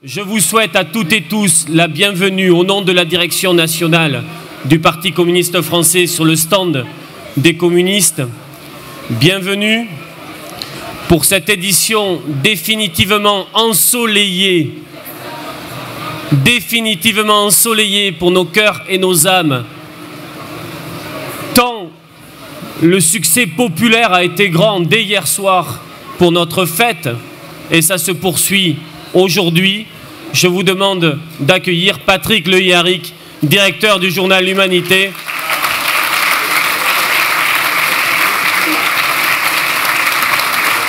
Je vous souhaite à toutes et tous la bienvenue au nom de la direction nationale du Parti communiste français sur le stand des communistes. Bienvenue pour cette édition définitivement ensoleillée pour nos cœurs et nos âmes. Tant le succès populaire a été grand dès hier soir pour notre fête, et ça se poursuit aujourd'hui. Je vous demande d'accueillir Patrick Le Yarrick, directeur du journal L'Humanité.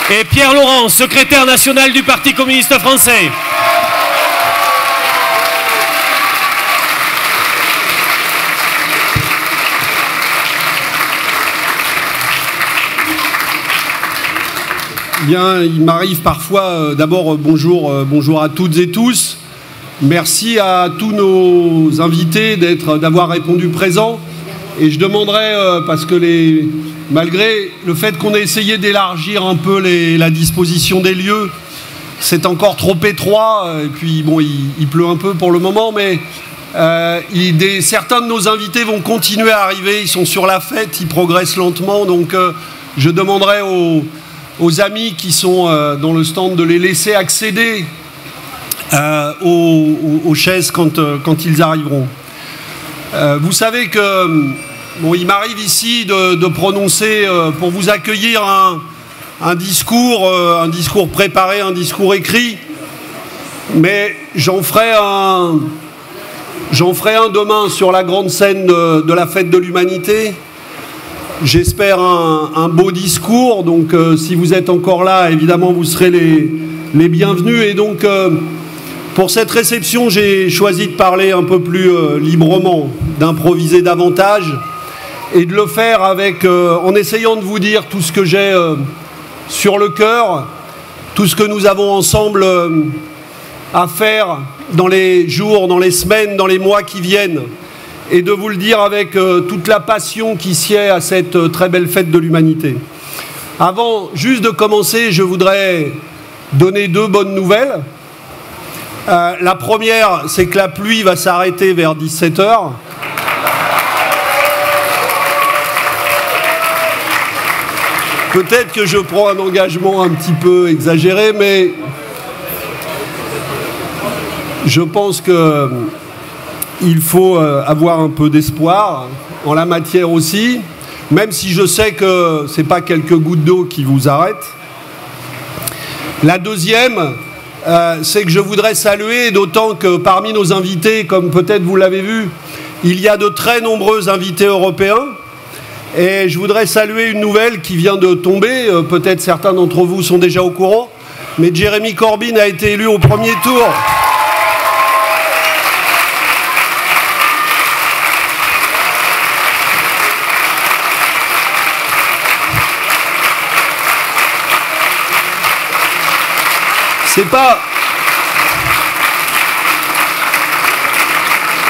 Et Pierre Laurent, secrétaire national du Parti communiste français. Bien, il m'arrive parfois, d'abord bonjour à toutes et tous. Merci à tous nos invités d'avoir répondu présent. Et je demanderais, parce que malgré le fait qu'on ait essayé d'élargir un peu la disposition des lieux, c'est encore trop étroit. Et puis bon, il pleut un peu pour le moment, mais certains de nos invités vont continuer à arriver. Ils sont sur la fête, ils progressent lentement. Donc je demanderais aux amis qui sont dans le stand de les laisser accéder aux chaises quand ils arriveront. Vous savez que il m'arrive ici de prononcer pour vous accueillir un discours préparé, un discours écrit, mais j'en ferai un demain sur la grande scène de la fête de l'Humanité. J'espère un beau discours, donc si vous êtes encore là, évidemment vous serez les bienvenus. Et donc pour cette réception, j'ai choisi de parler un peu plus librement, d'improviser davantage et de le faire en essayant de vous dire tout ce que j'ai sur le cœur, tout ce que nous avons ensemble à faire dans les jours, dans les semaines, dans les mois qui viennent. Et de vous le dire avec toute la passion qui sied à cette très belle fête de l'Humanité. Avant juste de commencer, je voudrais donner deux bonnes nouvelles. La première, c'est que la pluie va s'arrêter vers 17 h. Peut-être que je prends un engagement un petit peu exagéré, mais je pense que il faut avoir un peu d'espoir en la matière aussi, même si je sais que ce n'est pas quelques gouttes d'eau qui vous arrêtent. La deuxième, c'est que je voudrais saluer, d'autant que parmi nos invités, comme peut-être vous l'avez vu, il y a de très nombreux invités européens. Et je voudrais saluer une nouvelle qui vient de tomber, peut-être certains d'entre vous sont déjà au courant, mais Jeremy Corbyn a été élu au premier tour.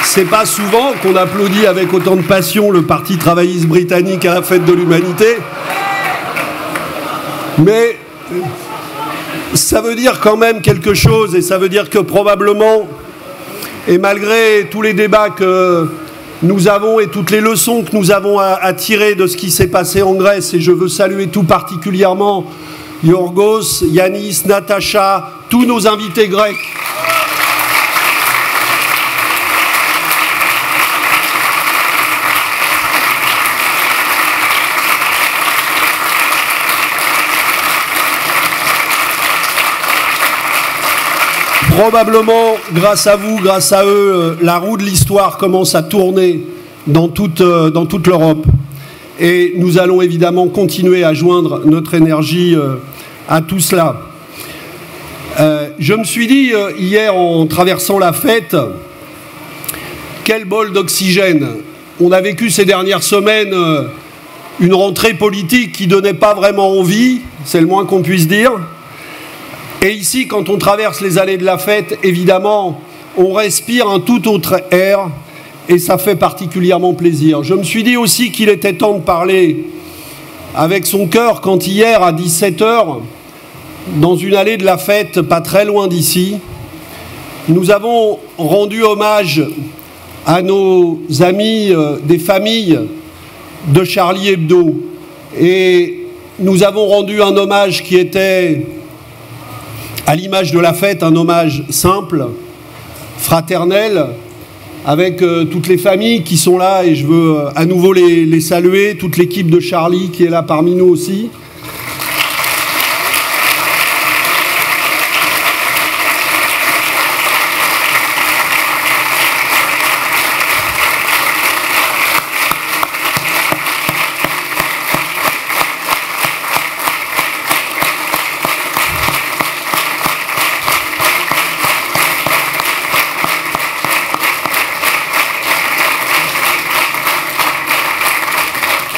C'est pas souvent qu'on applaudit avec autant de passion le Parti travailliste britannique à la fête de l'Humanité, mais ça veut dire quand même quelque chose, et ça veut dire que probablement, et malgré tous les débats que nous avons et toutes les leçons que nous avons à tirer de ce qui s'est passé en Grèce, et je veux saluer tout particulièrement Yorgos, Yanis, Natacha, tous nos invités grecs. Probablement, grâce à vous, grâce à eux, la roue de l'histoire commence à tourner dans toute l'Europe. Et nous allons évidemment continuer à joindre notre énergie à tout cela. Je me suis dit hier en traversant la fête, quel bol d'oxygène. On a vécu ces dernières semaines une rentrée politique qui ne donnait pas vraiment envie, c'est le moins qu'on puisse dire. Et ici, quand on traverse les allées de la fête, évidemment, on respire un tout autre air et ça fait particulièrement plaisir. Je me suis dit aussi qu'il était temps de parler avec son cœur quand hier, à 17 h, dans une allée de la fête pas très loin d'ici, nous avons rendu hommage à nos amis des familles de Charlie Hebdo. Et nous avons rendu un hommage qui était, à l'image de la fête, un hommage simple, fraternel, avec toutes les familles qui sont là, et je veux à nouveau les saluer, toute l'équipe de Charlie qui est là parmi nous aussi.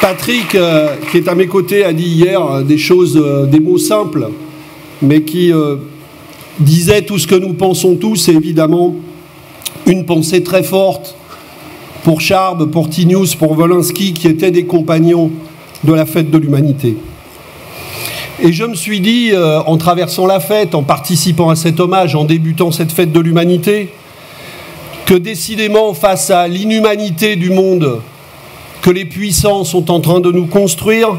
Patrick, qui est à mes côtés, a dit hier des choses, des mots simples, mais qui disait tout ce que nous pensons tous, et évidemment une pensée très forte pour Charb, pour Tinius, pour Wolinski, qui étaient des compagnons de la fête de l'humanité. Et je me suis dit, en traversant la fête, en participant à cet hommage, en débutant cette fête de l'humanité, que décidément, face à l'inhumanité du monde que les puissants sont en train de nous construire,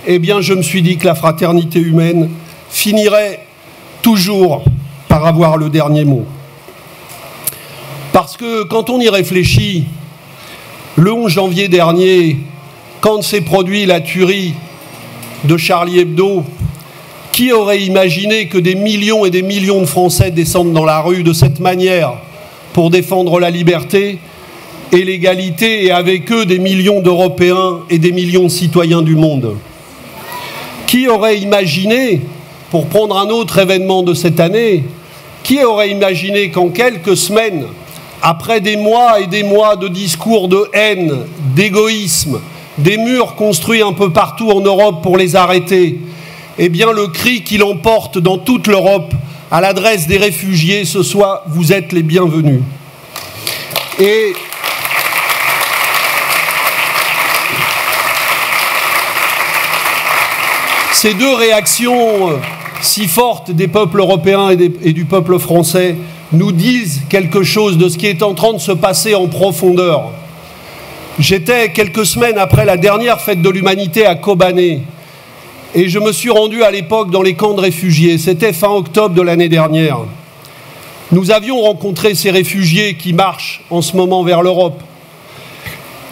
eh bien je me suis dit que la fraternité humaine finirait toujours par avoir le dernier mot. Parce que quand on y réfléchit, le 11 janvier dernier, quand s'est produit la tuerie de Charlie Hebdo, qui aurait imaginé que des millions et des millions de Français descendent dans la rue de cette manière pour défendre la liberté et l'égalité, et avec eux des millions d'Européens et des millions de citoyens du monde? Qui aurait imaginé, pour prendre un autre événement de cette année, qui aurait imaginé qu'en quelques semaines, après des mois et des mois de discours de haine, d'égoïsme, des murs construits un peu partout en Europe pour les arrêter, eh bien le cri qui l'emporte dans toute l'Europe à l'adresse des réfugiés, ce soit « Vous êtes les bienvenus ». Et ces deux réactions si fortes des peuples européens et du peuple français nous disent quelque chose de ce qui est en train de se passer en profondeur. J'étais quelques semaines après la dernière fête de l'humanité à Kobané, et je me suis rendu à l'époque dans les camps de réfugiés. C'était fin octobre de l'année dernière. Nous avions rencontré ces réfugiés qui marchent en ce moment vers l'Europe.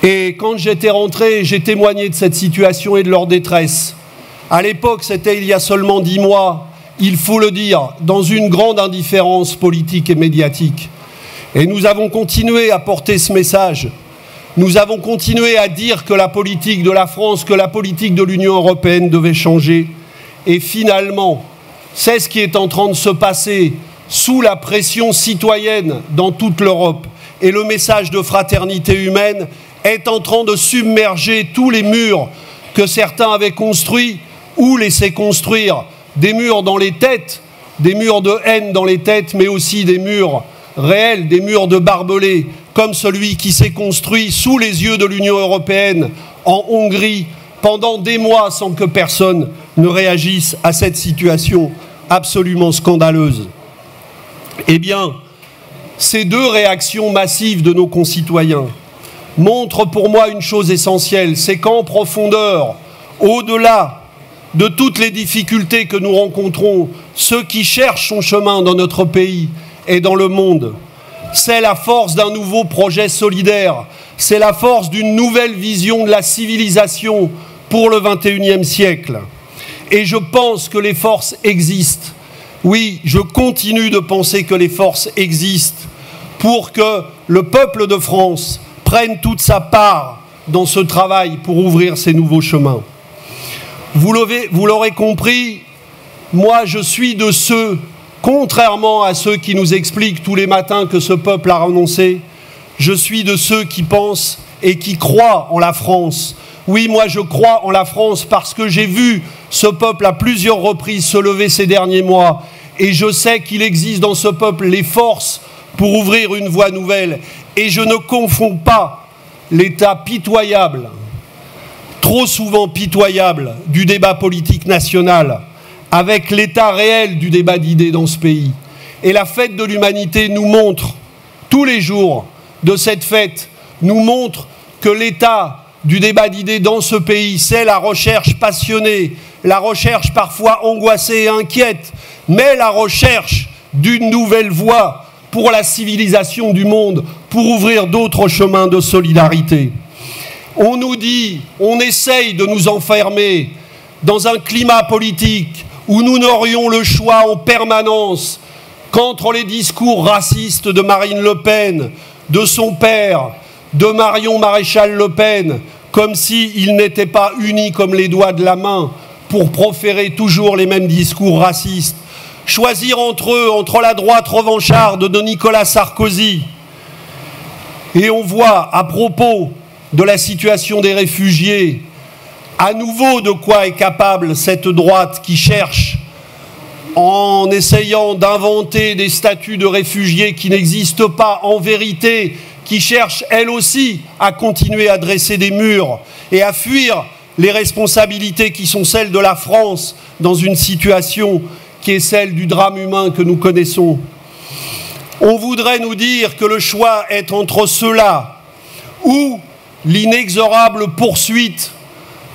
Et quand j'étais rentré, j'ai témoigné de cette situation et de leur détresse. À l'époque, c'était il y a seulement 10 mois, il faut le dire, dans une grande indifférence politique et médiatique. Et nous avons continué à porter ce message. Nous avons continué à dire que la politique de la France, que la politique de l'Union européenne devait changer. Et finalement, c'est ce qui est en train de se passer sous la pression citoyenne dans toute l'Europe. Et le message de fraternité humaine est en train de submerger tous les murs que certains avaient construits ou laissé construire, des murs dans les têtes, des murs de haine dans les têtes, mais aussi des murs réels, des murs de barbelés, comme celui qui s'est construit sous les yeux de l'Union européenne en Hongrie pendant des mois sans que personne ne réagisse à cette situation absolument scandaleuse. Eh bien, ces deux réactions massives de nos concitoyens montrent pour moi une chose essentielle, c'est qu'en profondeur, au-delà de toutes les difficultés que nous rencontrons, ceux qui cherchent son chemin dans notre pays et dans le monde, c'est la force d'un nouveau projet solidaire, c'est la force d'une nouvelle vision de la civilisation pour le XXIe siècle. Et je pense que les forces existent. Oui, je continue de penser que les forces existent pour que le peuple de France prenne toute sa part dans ce travail pour ouvrir ces nouveaux chemins. Vous l'aurez compris, moi je suis de ceux, contrairement à ceux qui nous expliquent tous les matins que ce peuple a renoncé, je suis de ceux qui pensent et qui croient en la France. Oui, moi je crois en la France parce que j'ai vu ce peuple à plusieurs reprises se lever ces derniers mois, et je sais qu'il existe dans ce peuple les forces pour ouvrir une voie nouvelle. Et je ne confonds pas l'état pitoyable, trop souvent pitoyable, du débat politique national avec l'état réel du débat d'idées dans ce pays. Et la fête de l'humanité nous montre, tous les jours de cette fête, nous montre que l'état du débat d'idées dans ce pays, c'est la recherche passionnée, la recherche parfois angoissée et inquiète, mais la recherche d'une nouvelle voie pour la civilisation du monde, pour ouvrir d'autres chemins de solidarité. On nous dit, on essaye de nous enfermer dans un climat politique où nous n'aurions le choix en permanence qu'entre les discours racistes de Marine Le Pen, de son père, de Marion Maréchal Le Pen, comme s'ils n'étaient pas unis comme les doigts de la main pour proférer toujours les mêmes discours racistes. Choisir entre eux, entre la droite revancharde de Nicolas Sarkozy. Et on voit, à propos de la situation des réfugiés, à nouveau de quoi est capable cette droite qui cherche, en essayant d'inventer des statuts de réfugiés qui n'existent pas en vérité, qui cherche elle aussi à continuer à dresser des murs et à fuir les responsabilités qui sont celles de la France dans une situation qui est celle du drame humain que nous connaissons. On voudrait nous dire que le choix est entre ceux-là ou l'inexorable poursuite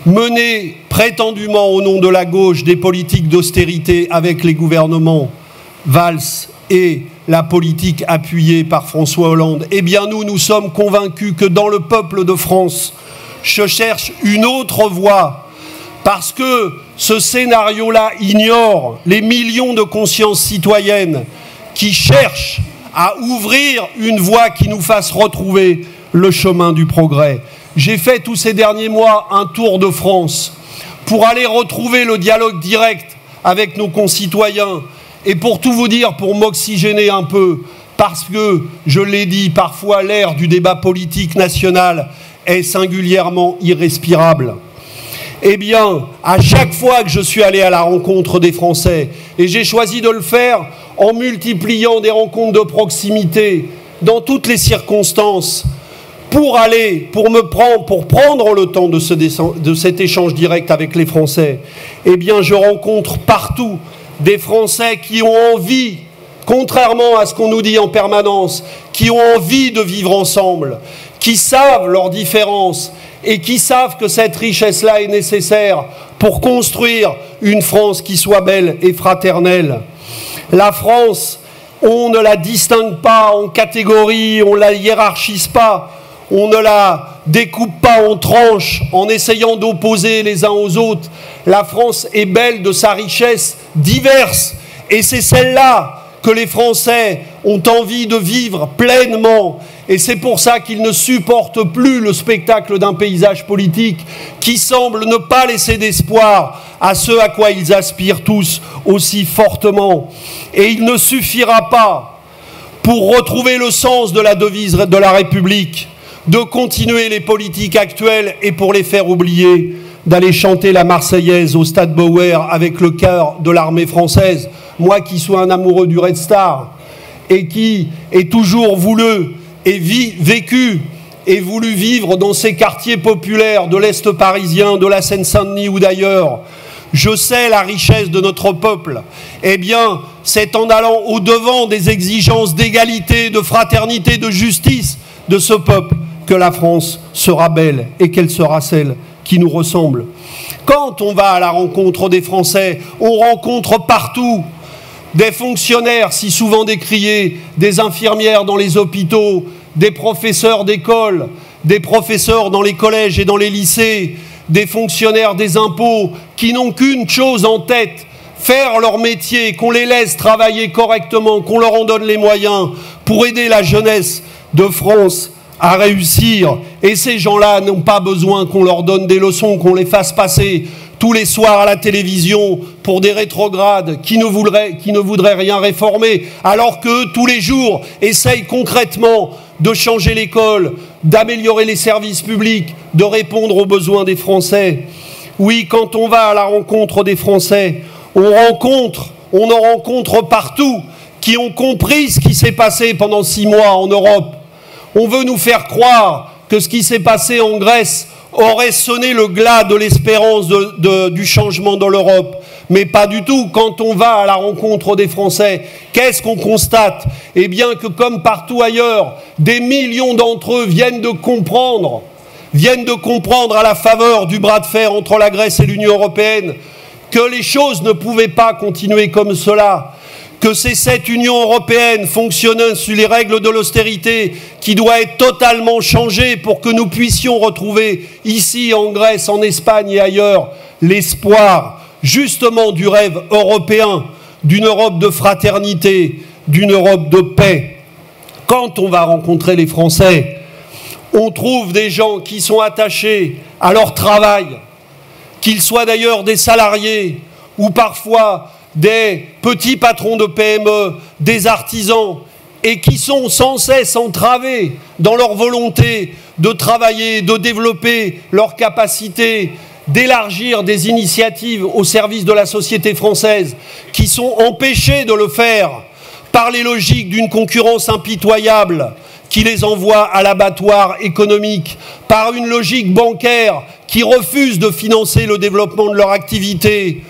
menée prétendument au nom de la gauche des politiques d'austérité avec les gouvernements Valls et la politique appuyée par François Hollande. Eh bien nous sommes convaincus que dans le peuple de France se cherche une autre voie, parce que ce scénario-là ignore les millions de consciences citoyennes qui cherchent à ouvrir une voie qui nous fasse retrouver le chemin du progrès. J'ai fait tous ces derniers mois un tour de France pour aller retrouver le dialogue direct avec nos concitoyens et pour tout vous dire, pour m'oxygéner un peu, parce que, je l'ai dit, parfois l'ère du débat politique national est singulièrement irrespirable. Eh bien, à chaque fois que je suis allé à la rencontre des Français, et j'ai choisi de le faire en multipliant des rencontres de proximité dans toutes les circonstances, pour prendre le temps de cet échange direct avec les Français, eh bien, je rencontre partout des Français qui ont envie, contrairement à ce qu'on nous dit en permanence, qui ont envie de vivre ensemble, qui savent leurs différences et qui savent que cette richesse-là est nécessaire pour construire une France qui soit belle et fraternelle. La France, on ne la distingue pas en catégories, on ne la hiérarchise pas, on ne la découpe pas en tranches en essayant d'opposer les uns aux autres. La France est belle de sa richesse diverse et c'est celle-là que les Français ont envie de vivre pleinement. Et c'est pour ça qu'ils ne supportent plus le spectacle d'un paysage politique qui semble ne pas laisser d'espoir à ce à quoi ils aspirent tous aussi fortement. Et il ne suffira pas, pour retrouver le sens de la devise de la République, de continuer les politiques actuelles et pour les faire oublier, d'aller chanter la Marseillaise au Stade Bauer avec le cœur de l'armée française. Moi qui suis un amoureux du Red Star et qui ai toujours voulu et vécu et voulu vivre dans ces quartiers populaires de l'Est parisien, de la Seine-Saint-Denis ou d'ailleurs, je sais la richesse de notre peuple. Eh bien, c'est en allant au-devant des exigences d'égalité, de fraternité, de justice de ce peuple que la France sera belle et qu'elle sera celle qui nous ressemble. Quand on va à la rencontre des Français, on rencontre partout des fonctionnaires si souvent décriés, des infirmières dans les hôpitaux, des professeurs d'école, des professeurs dans les collèges et dans les lycées, des fonctionnaires des impôts qui n'ont qu'une chose en tête, faire leur métier, qu'on les laisse travailler correctement, qu'on leur en donne les moyens pour aider la jeunesse de France à réussir. Et ces gens-là n'ont pas besoin qu'on leur donne des leçons, qu'on les fasse passer tous les soirs à la télévision pour des rétrogrades qui ne voudraient rien réformer, alors qu'eux, tous les jours, essayent concrètement de changer l'école, d'améliorer les services publics, de répondre aux besoins des Français. Oui, quand on va à la rencontre des Français, on en rencontre partout qui ont compris ce qui s'est passé pendant 6 mois en Europe. On veut nous faire croire que ce qui s'est passé en Grèce aurait sonné le glas de l'espérance du changement dans l'Europe. Mais pas du tout. Quand on va à la rencontre des Français, qu'est-ce qu'on constate? Eh bien que comme partout ailleurs, des millions d'entre eux viennent de comprendre à la faveur du bras de fer entre la Grèce et l'Union européenne que les choses ne pouvaient pas continuer comme cela, que c'est cette Union européenne fonctionnant sur les règles de l'austérité qui doit être totalement changée pour que nous puissions retrouver ici en Grèce, en Espagne et ailleurs l'espoir justement du rêve européen, d'une Europe de fraternité, d'une Europe de paix. Quand on va rencontrer les Français, on trouve des gens qui sont attachés à leur travail, qu'ils soient d'ailleurs des salariés ou parfois des petits patrons de PME, des artisans, et qui sont sans cesse entravés dans leur volonté de travailler, de développer leur capacité, d'élargir des initiatives au service de la société française, qui sont empêchés de le faire par les logiques d'une concurrence impitoyable qui les envoie à l'abattoir économique, par une logique bancaire qui refuse de financer le développement de leur activité,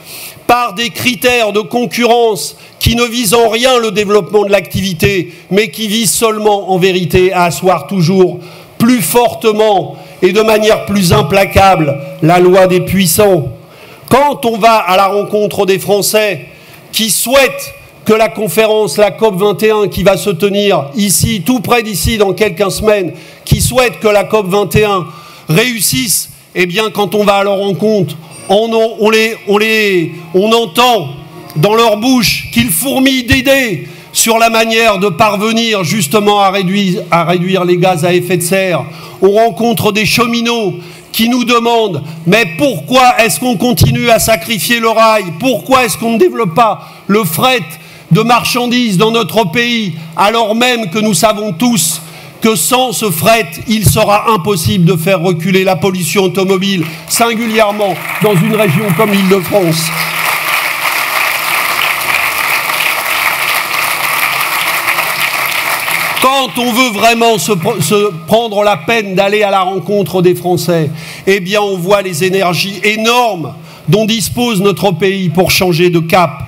par des critères de concurrence qui ne visent en rien le développement de l'activité, mais qui visent seulement, en vérité, à asseoir toujours plus fortement et de manière plus implacable la loi des puissants. Quand on va à la rencontre des Français qui souhaitent que la conférence, la COP21, qui va se tenir ici, tout près d'ici, dans quelques semaines, qui souhaitent que la COP21 réussisse, eh bien, quand on va à leur rencontre, on entend dans leur bouche qu'ils fourmillent d'idées sur la manière de parvenir justement à réduire les gaz à effet de serre. On rencontre des cheminots qui nous demandent « Mais pourquoi est-ce qu'on continue à sacrifier le rail? Pourquoi est-ce qu'on ne développe pas le fret de marchandises dans notre pays, alors même que nous savons tous que sans ce fret, il sera impossible de faire reculer la pollution automobile, singulièrement dans une région comme l'Île-de-France. » Quand on veut vraiment se prendre la peine d'aller à la rencontre des Français, eh bien on voit les énergies énormes dont dispose notre pays pour changer de cap.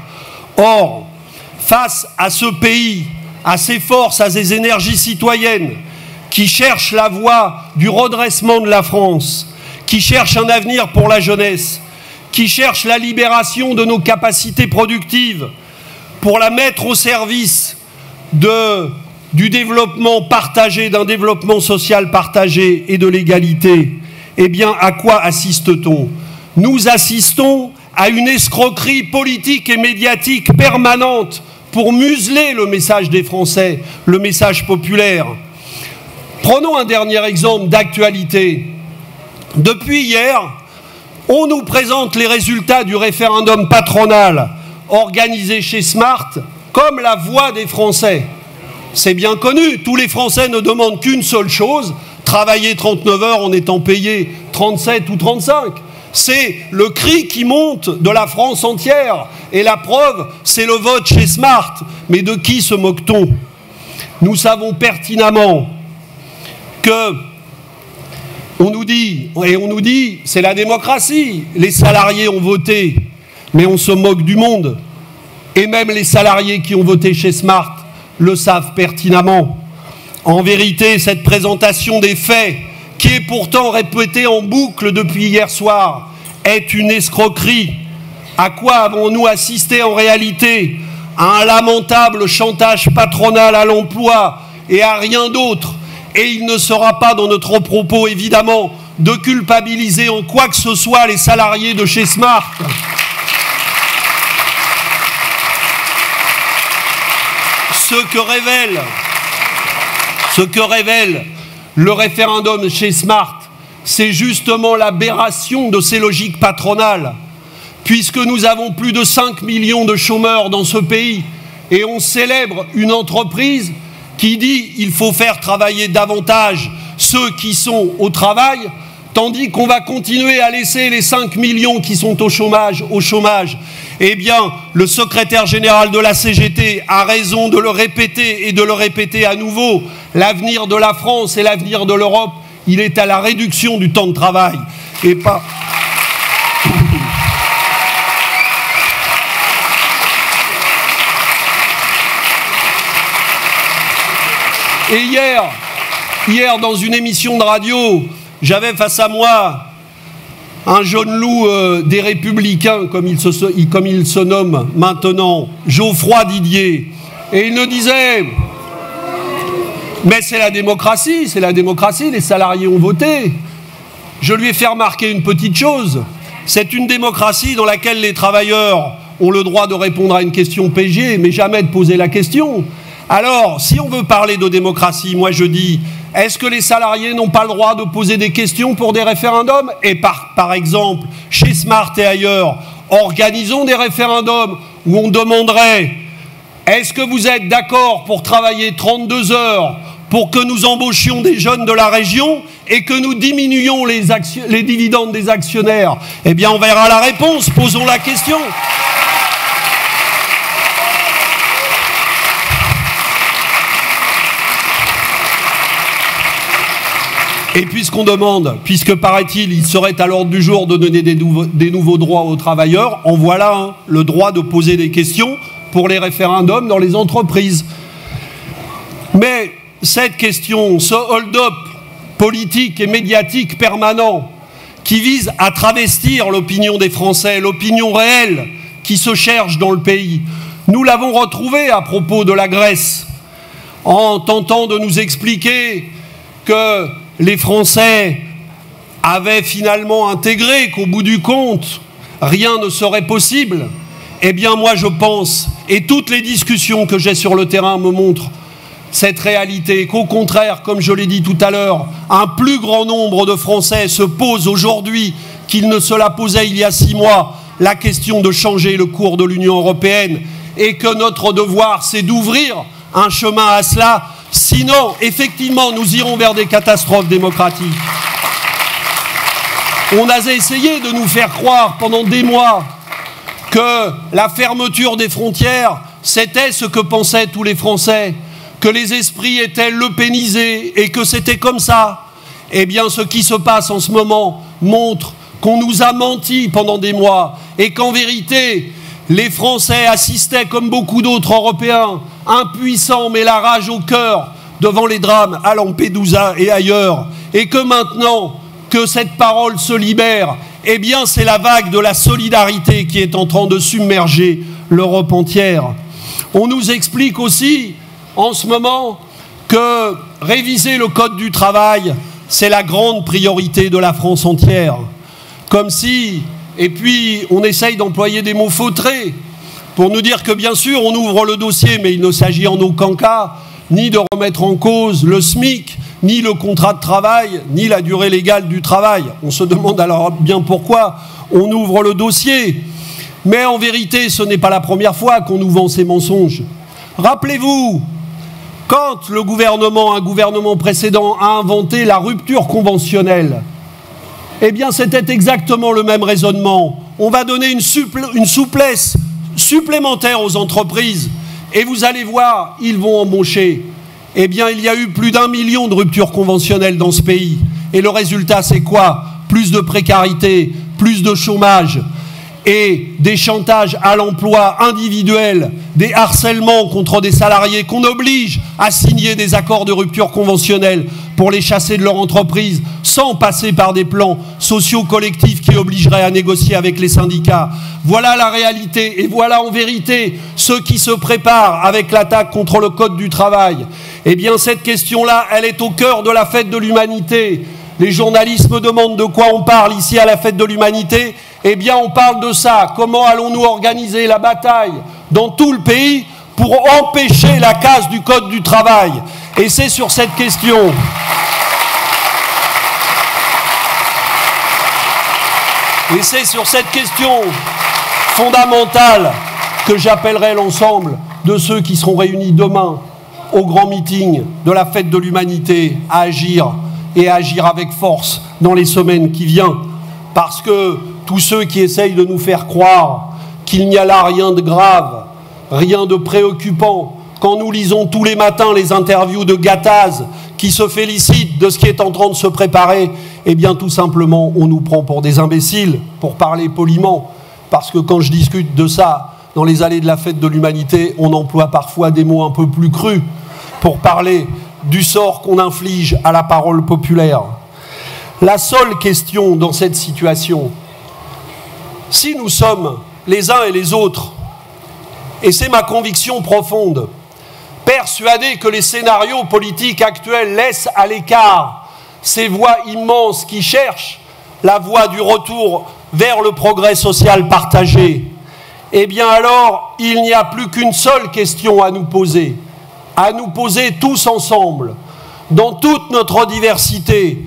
Or, face à ce pays, à ses forces, à ses énergies citoyennes qui cherchent la voie du redressement de la France, qui cherchent un avenir pour la jeunesse, qui cherchent la libération de nos capacités productives pour la mettre au service du développement partagé, d'un développement social partagé et de l'égalité, eh bien, à quoi assiste-t-on? Nous assistons à une escroquerie politique et médiatique permanente pour museler le message des Français, le message populaire. Prenons un dernier exemple d'actualité. Depuis hier, on nous présente les résultats du référendum patronal organisé chez Smart comme la voix des Français. C'est bien connu, tous les Français ne demandent qu'une seule chose, travailler 39 heures en étant payé 37 ou 35. C'est le cri qui monte de la France entière. Et la preuve, c'est le vote chez Smart. Mais de qui se moque-t-on? Nous savons pertinemment que on nous dit, c'est la démocratie, les salariés ont voté, mais on se moque du monde. Et même les salariés qui ont voté chez Smart le savent pertinemment. En vérité, cette présentation des faits, qui est pourtant répétée en boucle depuis hier soir, est une escroquerie. À quoi avons-nous assisté en réalité? À un lamentable chantage patronal à l'emploi et à rien d'autre. Et il ne sera pas dans notre propos, évidemment, de culpabiliser en quoi que ce soit les salariés de chez Smart. Ce que révèle le référendum chez Smart, c'est justement l'aberration de ces logiques patronales, puisque nous avons plus de 5 millions de chômeurs dans ce pays, et on célèbre une entreprise qui dit qu'il faut faire travailler davantage ceux qui sont au travail, tandis qu'on va continuer à laisser les 5 millions qui sont au chômage. Eh bien, le secrétaire général de la CGT a raison de le répéter et de le répéter à nouveau. L'avenir de la France et l'avenir de l'Europe, il est à la réduction du temps de travail et pas... Et hier, dans une émission de radio, j'avais face à moi un jeune loup des Républicains, comme il se nomme maintenant, Geoffroy Didier. Et il nous disait, mais c'est la démocratie, les salariés ont voté. Je lui ai fait remarquer une petite chose, c'est une démocratie dans laquelle les travailleurs ont le droit de répondre à une question PG, mais jamais de poser la question. Alors, si on veut parler de démocratie, moi je dis, est-ce que les salariés n'ont pas le droit de poser des questions pour des référendums? Et par exemple, chez Smart et ailleurs, organisons des référendums où on demanderait, est-ce que vous êtes d'accord pour travailler 32 heures pour que nous embauchions des jeunes de la région et que nous diminuions les dividendes des actionnaires? Eh bien, on verra la réponse, posons la question. Et puisqu'on demande, puisque paraît-il, il serait à l'ordre du jour de donner des nouveaux droits aux travailleurs, en voilà un, le droit de poser des questions pour les référendums dans les entreprises. Mais cette question, ce hold-up politique et médiatique permanent qui vise à travestir l'opinion des Français, l'opinion réelle qui se cherche dans le pays, nous l'avons retrouvé à propos de la Grèce, en tentant de nous expliquer que les Français avaient finalement intégré qu'au bout du compte, rien ne serait possible. Eh bien, moi, je pense, et toutes les discussions que j'ai sur le terrain me montrent cette réalité, qu'au contraire, comme je l'ai dit tout à l'heure, un plus grand nombre de Français se posent aujourd'hui qu'ils ne se la posaient il y a 6 mois, la question de changer le cours de l'Union européenne, et que notre devoir, c'est d'ouvrir un chemin à cela. Sinon, effectivement, nous irons vers des catastrophes démocratiques. On a essayé de nous faire croire pendant des mois que la fermeture des frontières, c'était ce que pensaient tous les Français, que les esprits étaient lepénisés et que c'était comme ça. Eh bien, ce qui se passe en ce moment montre qu'on nous a menti pendant des mois et qu'en vérité, les Français assistaient, comme beaucoup d'autres Européens, impuissants mais la rage au cœur devant les drames à Lampedusa et ailleurs, et que maintenant que cette parole se libère, eh bien c'est la vague de la solidarité qui est en train de submerger l'Europe entière. On nous explique aussi en ce moment que réviser le Code du travail, c'est la grande priorité de la France entière. Comme si, et puis on essaye d'employer des mots feutrés pour nous dire que bien sûr on ouvre le dossier, mais il ne s'agit en aucun cas ni de remettre en cause le SMIC, ni le contrat de travail, ni la durée légale du travail. On se demande alors bien pourquoi on ouvre le dossier. Mais en vérité, ce n'est pas la première fois qu'on nous vend ces mensonges. Rappelez-vous, quand un gouvernement précédent a inventé la rupture conventionnelle, eh bien c'était exactement le même raisonnement. On va donner une souplesse supplémentaire aux entreprises et vous allez voir, ils vont embaucher. Eh bien, il y a eu plus d'1 million de ruptures conventionnelles dans ce pays. Et le résultat, c'est quoi? Plus de précarité, plus de chômage et des chantages à l'emploi individuel, des harcèlements contre des salariés qu'on oblige à signer des accords de rupture conventionnelle pour les chasser de leur entreprise sans passer par des plans sociaux collectifs qui obligeraient à négocier avec les syndicats. Voilà la réalité et voilà en vérité ceux qui se préparent avec l'attaque contre le Code du travail. Eh bien cette question-là, elle est au cœur de la fête de l'humanité. Les journalistes me demandent de quoi on parle ici à la fête de l'humanité. Eh bien on parle de ça. Comment allons-nous organiser la bataille dans tout le pays pour empêcher la casse du Code du travail? Et c'est sur cette question fondamentale que j'appellerai l'ensemble de ceux qui seront réunis demain au grand meeting de la fête de l'humanité à agir et à agir avec force dans les semaines qui viennent. Parce que tous ceux qui essayent de nous faire croire qu'il n'y a là rien de grave, rien de préoccupant, quand nous lisons tous les matins les interviews de Gattaz qui se félicitent de ce qui est en train de se préparer, eh bien tout simplement on nous prend pour des imbéciles, pour parler poliment. Parce que quand je discute de ça dans les allées de la fête de l'humanité, on emploie parfois des mots un peu plus crus pour parler du sort qu'on inflige à la parole populaire. La seule question dans cette situation, si nous sommes les uns et les autres, et c'est ma conviction profonde, persuadés que les scénarios politiques actuels laissent à l'écart ces voix immenses qui cherchent la voie du retour vers le progrès social partagé, eh bien alors, il n'y a plus qu'une seule question à nous poser tous ensemble, dans toute notre diversité.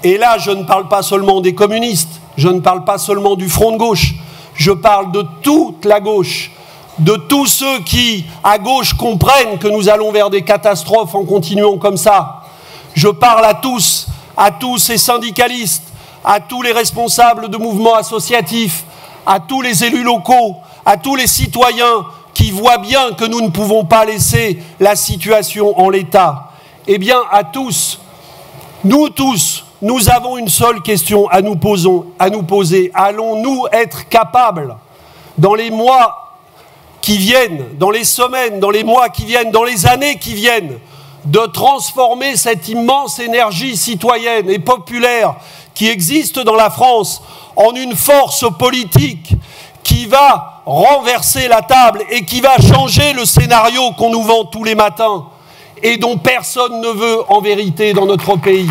Et là, je ne parle pas seulement des communistes, je ne parle pas seulement du front de gauche, je parle de toute la gauche, de tous ceux qui, à gauche, comprennent que nous allons vers des catastrophes en continuant comme ça. Je parle à tous ces syndicalistes, à tous les responsables de mouvements associatifs, à tous les élus locaux, à tous les citoyens qui voient bien que nous ne pouvons pas laisser la situation en l'état. Eh bien, à tous, nous avons une seule question à nous poser. Allons-nous être capables, dans les mois qui viennent, dans les semaines, dans les mois qui viennent, dans les années qui viennent, de transformer cette immense énergie citoyenne et populaire qui existe dans la France en une force politique qui va renverser la table et qui va changer le scénario qu'on nous vend tous les matins et dont personne ne veut en vérité dans notre pays.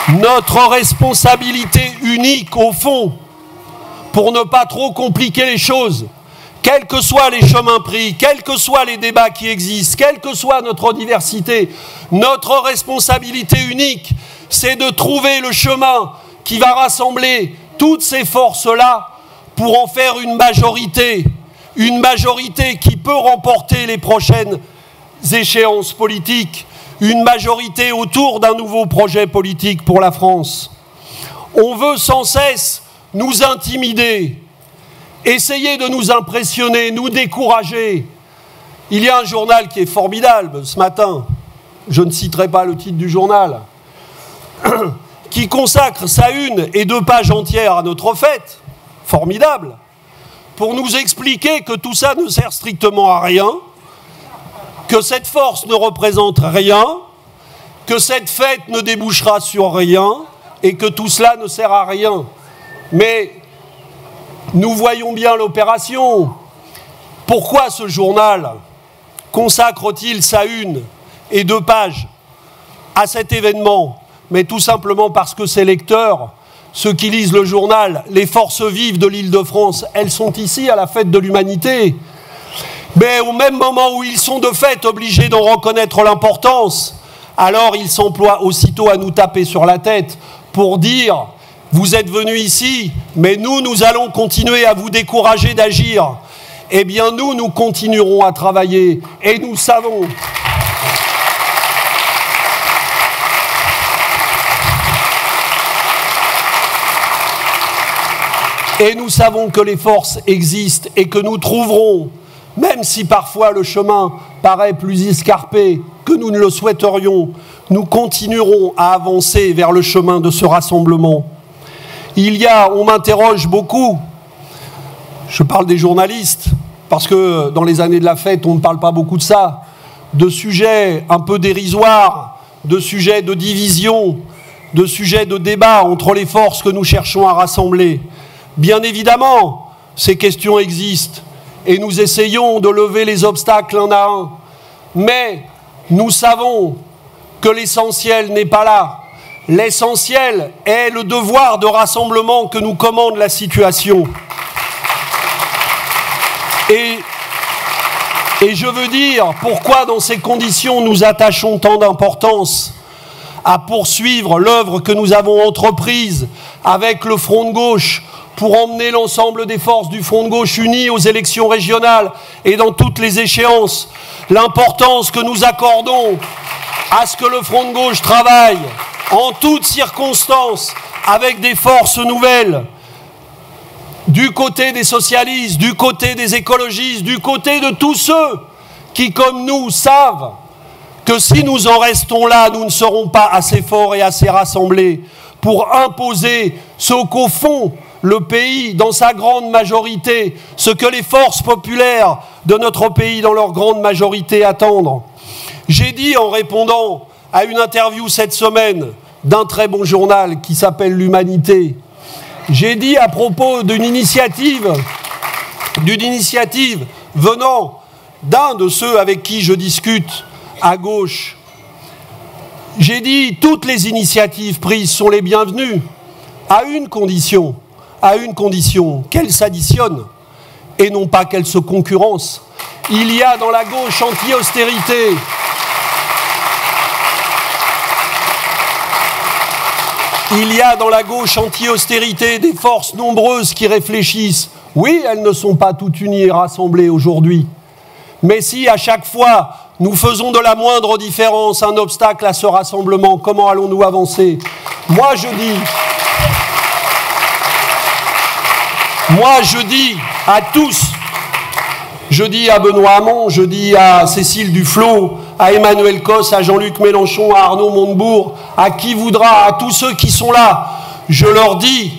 Notre responsabilité unique, au fond, pour ne pas trop compliquer les choses, quels que soient les chemins pris, quels que soient les débats qui existent, quelle que soit notre diversité, notre responsabilité unique, c'est de trouver le chemin qui va rassembler toutes ces forces-là pour en faire une majorité qui peut remporter les prochaines échéances politiques, une majorité autour d'un nouveau projet politique pour la France. On veut sans cesse nous intimider, essayer de nous impressionner, nous décourager. Il y a un journal qui est formidable ce matin, je ne citerai pas le titre du journal, qui consacre sa une et 2 pages entières à notre fête, formidable, pour nous expliquer que tout ça ne sert strictement à rien, que cette force ne représente rien, que cette fête ne débouchera sur rien et que tout cela ne sert à rien. Mais nous voyons bien l'opération. Pourquoi ce journal consacre-t-il sa une et 2 pages à cet événement? Mais tout simplement parce que ses lecteurs, ceux qui lisent le journal, les forces vives de l'Île-de-France, elles sont ici à la fête de l'humanité. Mais au même moment où ils sont de fait obligés d'en reconnaître l'importance, alors ils s'emploient aussitôt à nous taper sur la tête pour dire « Vous êtes venus ici, mais nous allons continuer à vous décourager d'agir. » Eh bien nous continuerons à travailler et nous savons... Et nous savons que les forces existent et que nous trouverons, même si parfois le chemin paraît plus escarpé que nous ne le souhaiterions, nous continuerons à avancer vers le chemin de ce rassemblement. On m'interroge beaucoup, je parle des journalistes, parce que dans les années de la fête, on ne parle pas beaucoup de ça, de sujets un peu dérisoires, de sujets de division, de sujets de débat entre les forces que nous cherchons à rassembler. Bien évidemment, ces questions existent et nous essayons de lever les obstacles un à un. Mais nous savons que l'essentiel n'est pas là. L'essentiel est le devoir de rassemblement que nous commande la situation. Et je veux dire pourquoi dans ces conditions nous attachons tant d'importance à poursuivre l'œuvre que nous avons entreprise avec le Front de gauche pour emmener l'ensemble des forces du Front de gauche unies aux élections régionales et dans toutes les échéances. L'importance que nous accordons à ce que le Front de gauche travaille en toutes circonstances avec des forces nouvelles, du côté des socialistes, du côté des écologistes, du côté de tous ceux qui, comme nous, savent que si nous en restons là, nous ne serons pas assez forts et assez rassemblés pour imposer ce qu'au fond, le pays dans sa grande majorité, ce que les forces populaires de notre pays dans leur grande majorité attendent. J'ai dit en répondant à une interview cette semaine d'un très bon journal qui s'appelle l'Humanité, j'ai dit à propos d'une initiative venant d'un de ceux avec qui je discute à gauche, j'ai dit toutes les initiatives prises sont les bienvenues, à une condition, qu'elles s'additionnent et non pas qu'elles se concurrencent. Il y a dans la gauche anti-austérité des forces nombreuses qui réfléchissent. Oui, elles ne sont pas toutes unies et rassemblées aujourd'hui. Mais si à chaque fois nous faisons de la moindre différence un obstacle à ce rassemblement, comment allons-nous avancer? Moi je dis à tous, je dis à Benoît Hamon, je dis à Cécile Duflot, à Emmanuel Cos, à Jean-Luc Mélenchon, à Arnaud Montebourg, à qui voudra, à tous ceux qui sont là, je leur dis,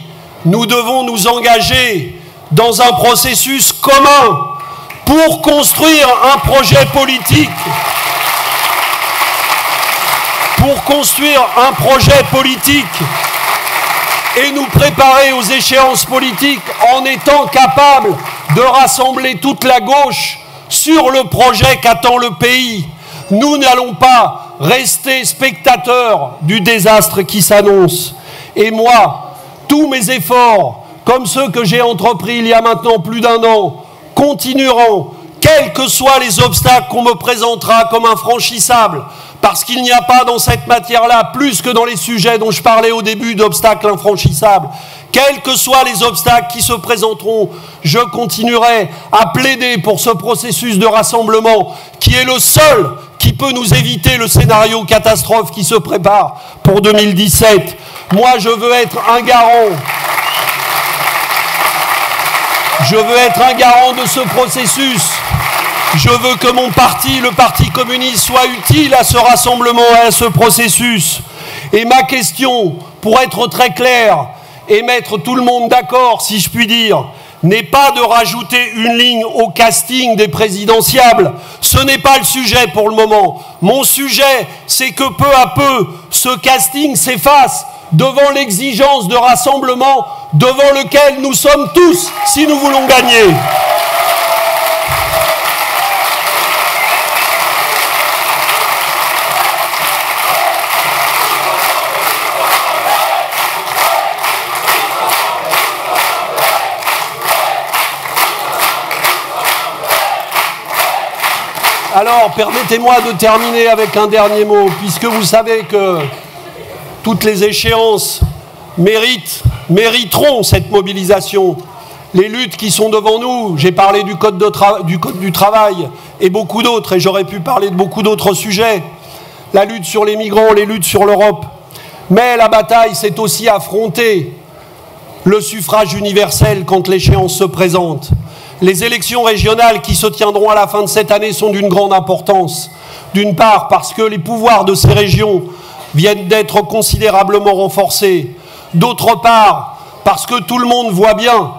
nous devons nous engager dans un processus commun pour construire un projet politique, et nous préparer aux échéances politiques en étant capables de rassembler toute la gauche sur le projet qu'attend le pays. Nous n'allons pas rester spectateurs du désastre qui s'annonce. Et moi, tous mes efforts, comme ceux que j'ai entrepris il y a maintenant plus d'un an, continueront, quels que soient les obstacles qu'on me présentera comme infranchissables, parce qu'il n'y a pas dans cette matière-là, plus que dans les sujets dont je parlais au début, d'obstacles infranchissables. Quels que soient les obstacles qui se présenteront, je continuerai à plaider pour ce processus de rassemblement qui est le seul qui peut nous éviter le scénario catastrophe qui se prépare pour 2017. Moi, je veux être un garant. Je veux être un garant de ce processus. Je veux que mon parti, le Parti communiste, soit utile à ce rassemblement et à ce processus. Et ma question, pour être très clair et mettre tout le monde d'accord, si je puis dire, n'est pas de rajouter une ligne au casting des présidentiables. Ce n'est pas le sujet pour le moment. Mon sujet, c'est que peu à peu, ce casting s'efface devant l'exigence de rassemblement devant lequel nous sommes tous si nous voulons gagner. Alors, permettez-moi de terminer avec un dernier mot, puisque vous savez que toutes les échéances mériteront cette mobilisation. Les luttes qui sont devant nous, j'ai parlé du code du travail et beaucoup d'autres, et j'aurais pu parler de beaucoup d'autres sujets. La lutte sur les migrants, les luttes sur l'Europe. Mais la bataille, c'est aussi affronter le suffrage universel quand l'échéance se présente. Les élections régionales qui se tiendront à la fin de cette année sont d'une grande importance. D'une part, parce que les pouvoirs de ces régions viennent d'être considérablement renforcés. D'autre part, parce que tout le monde voit bien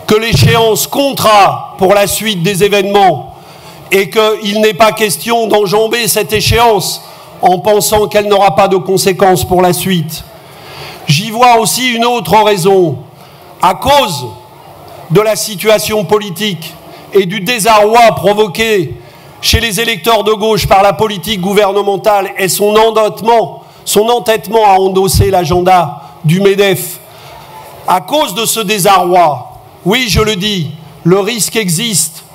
que l'échéance comptera pour la suite des événements et qu'il n'est pas question d'enjamber cette échéance en pensant qu'elle n'aura pas de conséquences pour la suite. J'y vois aussi une autre raison. À cause de la situation politique et du désarroi provoqué chez les électeurs de gauche par la politique gouvernementale et son entêtement à endosser l'agenda du MEDEF, à cause de ce désarroi, oui, je le dis, le risque existe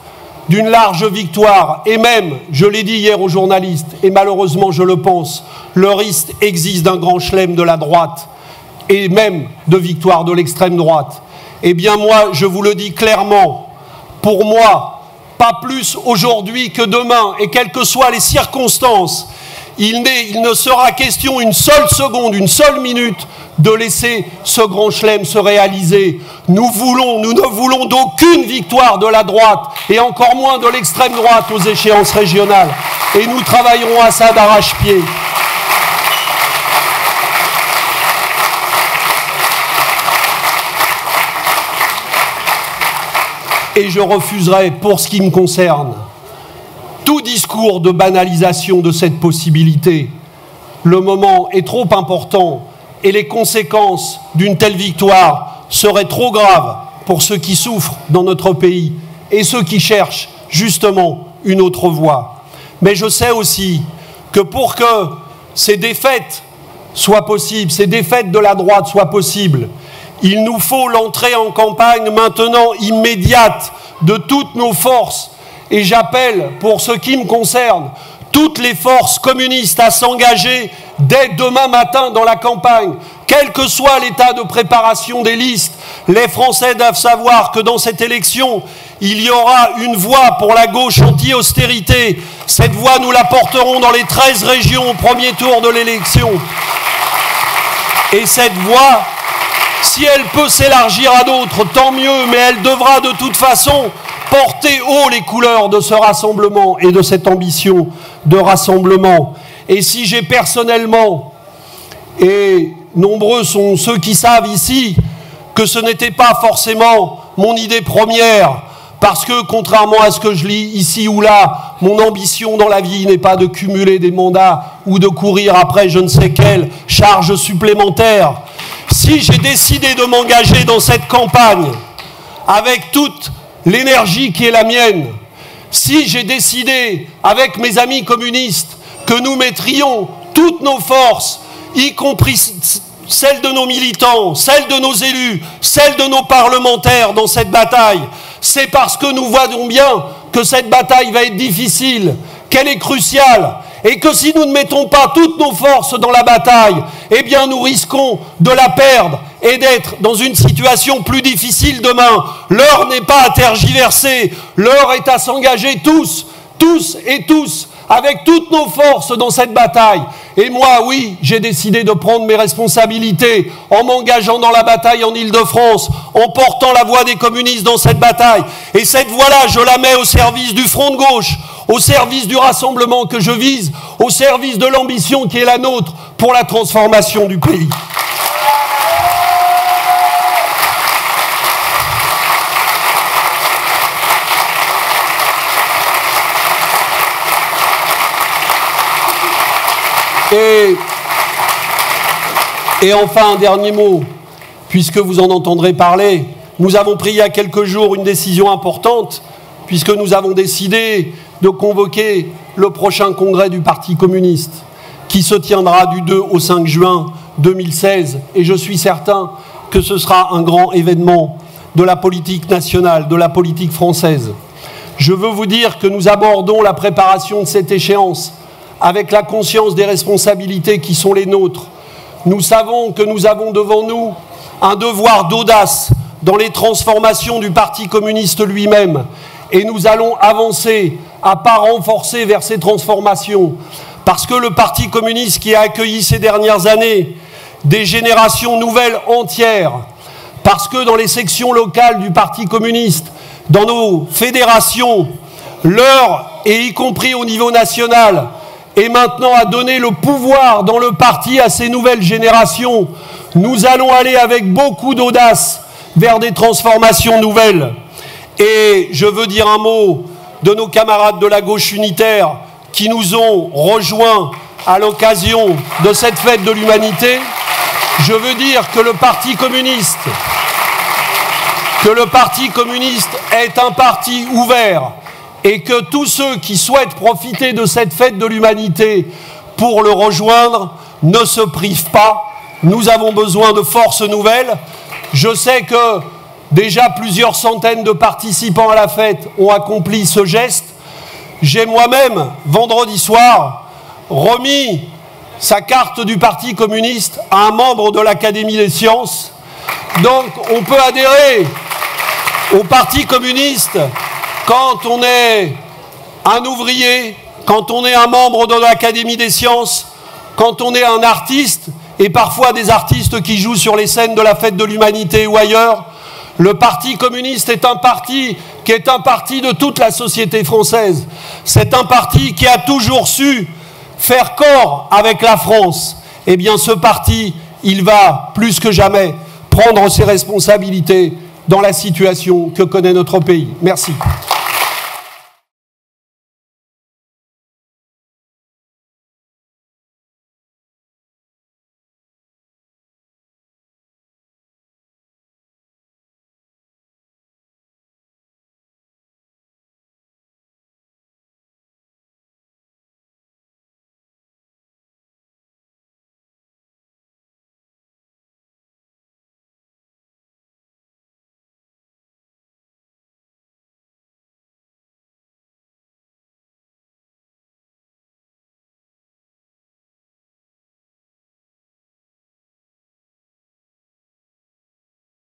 d'une large victoire, et même, je l'ai dit hier aux journalistes, et malheureusement je le pense, le risque existe d'un grand chelem de la droite, et même de victoire de l'extrême droite. Eh bien moi, je vous le dis clairement, pour moi, pas plus aujourd'hui que demain, et quelles que soient les circonstances, il ne sera question une seule seconde, une seule minute de laisser ce grand chelem se réaliser. Nous ne voulons d'aucune victoire de la droite, et encore moins de l'extrême droite aux échéances régionales. Et nous travaillerons à ça d'arrache-pied. et je refuserai, pour ce qui me concerne, tout discours de banalisation de cette possibilité. Le moment est trop important et les conséquences d'une telle victoire seraient trop graves pour ceux qui souffrent dans notre pays et ceux qui cherchent justement une autre voie. Mais je sais aussi que pour que ces défaites soient possibles, ces défaites de la droite soient possibles, il nous faut l'entrée en campagne maintenant immédiate de toutes nos forces. Et j'appelle, pour ce qui me concerne, toutes les forces communistes à s'engager dès demain matin dans la campagne. Quel que soit l'état de préparation des listes, les Français doivent savoir que dans cette élection, il y aura une voie pour la gauche anti-austérité. Cette voie, nous la porterons dans les 13 régions au premier tour de l'élection. Et cette voie, si elle peut s'élargir à d'autres, tant mieux, mais elle devra de toute façon porter haut les couleurs de ce rassemblement et de cette ambition de rassemblement. Et si j'ai personnellement, et nombreux sont ceux qui savent ici, que ce n'était pas forcément mon idée première, parce que contrairement à ce que je lis ici ou là, mon ambition dans la vie n'est pas de cumuler des mandats ou de courir après je ne sais quelle charge supplémentaire. Si j'ai décidé de m'engager dans cette campagne avec toute l'énergie qui est la mienne, si j'ai décidé avec mes amis communistes que nous mettrions toutes nos forces, y compris celles de nos militants, celles de nos élus, celles de nos parlementaires dans cette bataille, c'est parce que nous voyons bien que cette bataille va être difficile, qu'elle est cruciale, et que si nous ne mettons pas toutes nos forces dans la bataille, eh bien nous risquons de la perdre et d'être dans une situation plus difficile demain. L'heure n'est pas à tergiverser, l'heure est à s'engager tous et tous, avec toutes nos forces dans cette bataille. Et moi, oui, j'ai décidé de prendre mes responsabilités en m'engageant dans la bataille en Île-de-France, en portant la voix des communistes dans cette bataille. Et cette voix-là, je la mets au service du front de gauche, au service du rassemblement que je vise, au service de l'ambition qui est la nôtre pour la transformation du pays. Et enfin, un dernier mot, puisque vous en entendrez parler, nous avons pris il y a quelques jours une décision importante, puisque nous avons décidé de convoquer le prochain congrès du Parti communiste, qui se tiendra du 2 au 5 juin 2016. Et je suis certain que ce sera un grand événement de la politique nationale, de la politique française. Je veux vous dire que nous abordons la préparation de cette échéance avec la conscience des responsabilités qui sont les nôtres. Nous savons que nous avons devant nous un devoir d'audace dans les transformations du Parti communiste lui-même. Et nous allons avancer à pas renforcer vers ces transformations. Parce que le Parti communiste qui a accueilli ces dernières années des générations nouvelles entières, parce que dans les sections locales du Parti communiste, dans nos fédérations, l'heure, et y compris au niveau national, et maintenant à donner le pouvoir dans le parti à ces nouvelles générations, nous allons aller avec beaucoup d'audace vers des transformations nouvelles. Et je veux dire un mot de nos camarades de la gauche unitaire qui nous ont rejoints à l'occasion de cette fête de l'humanité. Je veux dire que le Parti communiste est un parti ouvert, et que tous ceux qui souhaitent profiter de cette fête de l'humanité pour le rejoindre ne se privent pas. Nous avons besoin de forces nouvelles. Je sais que déjà plusieurs centaines de participants à la fête ont accompli ce geste. J'ai moi-même, vendredi soir, remis sa carte du Parti communiste à un membre de l'Académie des sciences. Donc on peut adhérer au Parti communiste quand on est un ouvrier, quand on est un membre de l'Académie des sciences, quand on est un artiste, et parfois des artistes qui jouent sur les scènes de la fête de l'humanité ou ailleurs. Le Parti communiste est un parti qui est un parti de toute la société française. C'est un parti qui a toujours su faire corps avec la France. Eh bien, ce parti, il va plus que jamais prendre ses responsabilités dans la situation que connaît notre pays. Merci.